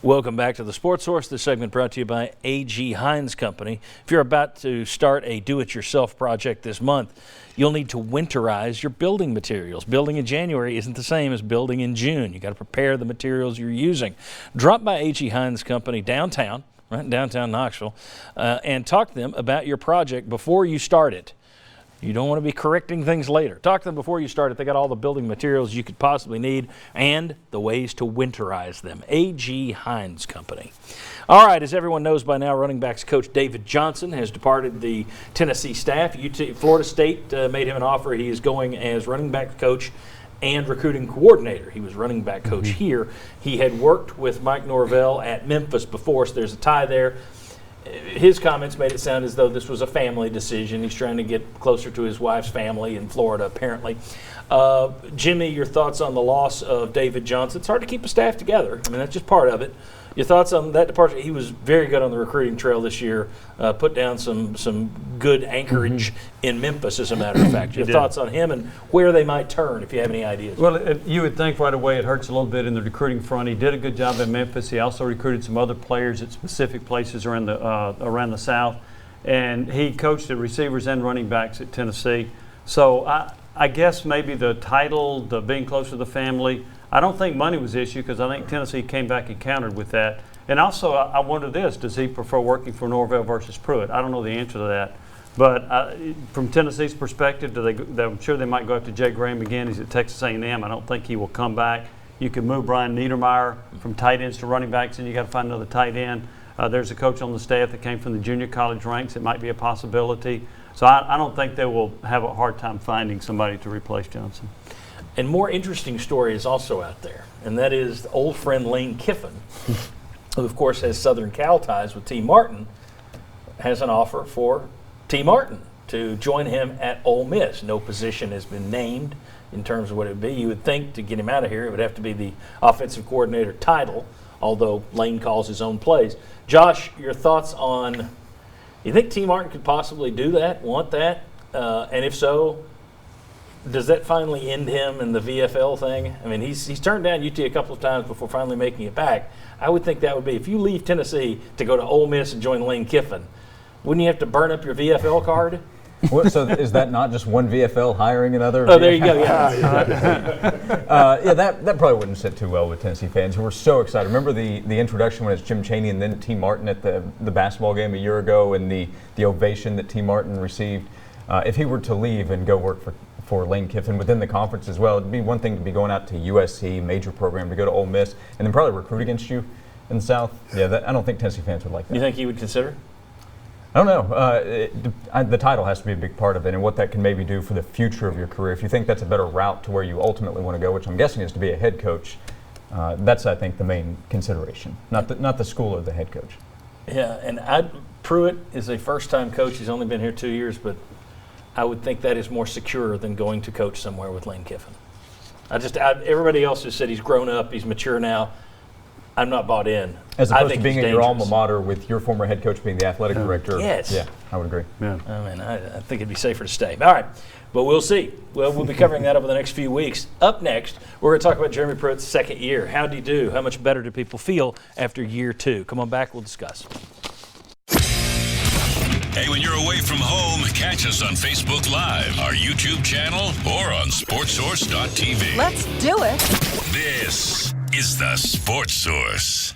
Welcome back to the Sports Source. This segment brought to you by A.G. Hines Company. If you're about to start a do-it-yourself project this month, you'll need to winterize your building materials. Building in January isn't the same as building in June. You got to prepare the materials you're using. Drop by A.G. Hines Company downtown, right in downtown Knoxville, and talk to them about your project before you start it. You don't want to be correcting things later. Talk to them before you start it. They got all the building materials you could possibly need and the ways to winterize them. A.G. Hines Company. All right, as everyone knows by now, running backs coach David Johnson has departed the Tennessee staff. Florida State made him an offer. He is going as running back coach and recruiting coordinator. He was running back coach here. He had worked with Mike Norvell at Memphis before, so there's a tie there. His comments made it sound as though this was a family decision. He's trying to get closer to his wife's family in Florida, apparently. Jimmy, your thoughts on the loss of David Johnson? It's hard to keep a staff together. I mean, that's just part of it. Your thoughts on that departure? He was very good on the recruiting trail this year, put down some good anchorage in Memphis, as a matter of fact. Your thoughts on him and where they might turn, if you have any ideas? Well, you would think right away it hurts a little bit in the recruiting front. He did a good job in Memphis. He also recruited some other players at specific places around the South. And he coached the receivers and running backs at Tennessee. So I guess maybe the title, the being close to the family, I don't think money was the issue because I think Tennessee came back and countered with that. And also, I wonder this, does he prefer working for Norvell versus Pruitt? I don't know the answer to that. But from Tennessee's perspective, I'm sure they might go after Jay Graham again. He's at Texas A&M. I don't think he will come back. You can move Brian Niedermeyer from tight ends to running backs, and you got to find another tight end. There's a coach on the staff that came from the junior college ranks. It might be a possibility. So I don't think they will have a hard time finding somebody to replace Johnson. And more interesting story is also out there, and that is old friend Lane Kiffin, who of course has Southern Cal ties with T. Martin, has an offer for T. Martin to join him at Ole Miss. No position has been named in terms of what it would be. You would think to get him out of here it would have to be the offensive coordinator title, although Lane calls his own plays. Josh, your thoughts on, you think T. Martin could possibly do that, want that? And if so, does that finally end him in the VFL thing? I mean, he's turned down UT a couple of times before finally making it back. I would think that would be, if you leave Tennessee to go to Ole Miss and join Lane Kiffin, wouldn't you have to burn up your VFL card? So is that not just one VFL hiring another? Oh, there you go, yeah. Yeah, that probably wouldn't sit too well with Tennessee fans who were so excited. Remember the introduction when it's Jim Chaney and then T. Martin at the basketball game a year ago and the ovation that T. Martin received? If he were to leave and go work for Lane Kiffin within the conference as well, it'd be one thing to be going out to USC, major program, to go to Ole Miss, and then probably recruit against you in the South. Yeah, I don't think Tennessee fans would like that. You think he would consider? I don't know. The title has to be a big part of it and what that can maybe do for the future of your career. If you think that's a better route to where you ultimately want to go, which I'm guessing is to be a head coach, that's, I think, the main consideration, not the school or the head coach. Yeah, and Pruitt is a first-time coach. He's only been here 2 years, but I would think that is more secure than going to coach somewhere with Lane Kiffin. Everybody else has said he's grown up, he's mature now. I'm not bought in. As opposed to being in your alma mater with your former head coach being the athletic director. Yes. Yeah, I would agree. Yeah. I mean, I think it'd be safer to stay. All right, but we'll see. Well, we'll be covering that over the next few weeks. Up next, we're going to talk about Jeremy Pruitt's second year. How did he do? How much better do people feel after year two? Come on back, we'll discuss. Hey, when you're away from home, catch us on Facebook Live, our YouTube channel, or on SportsSource.tv. Let's do it. This is the Sports Source.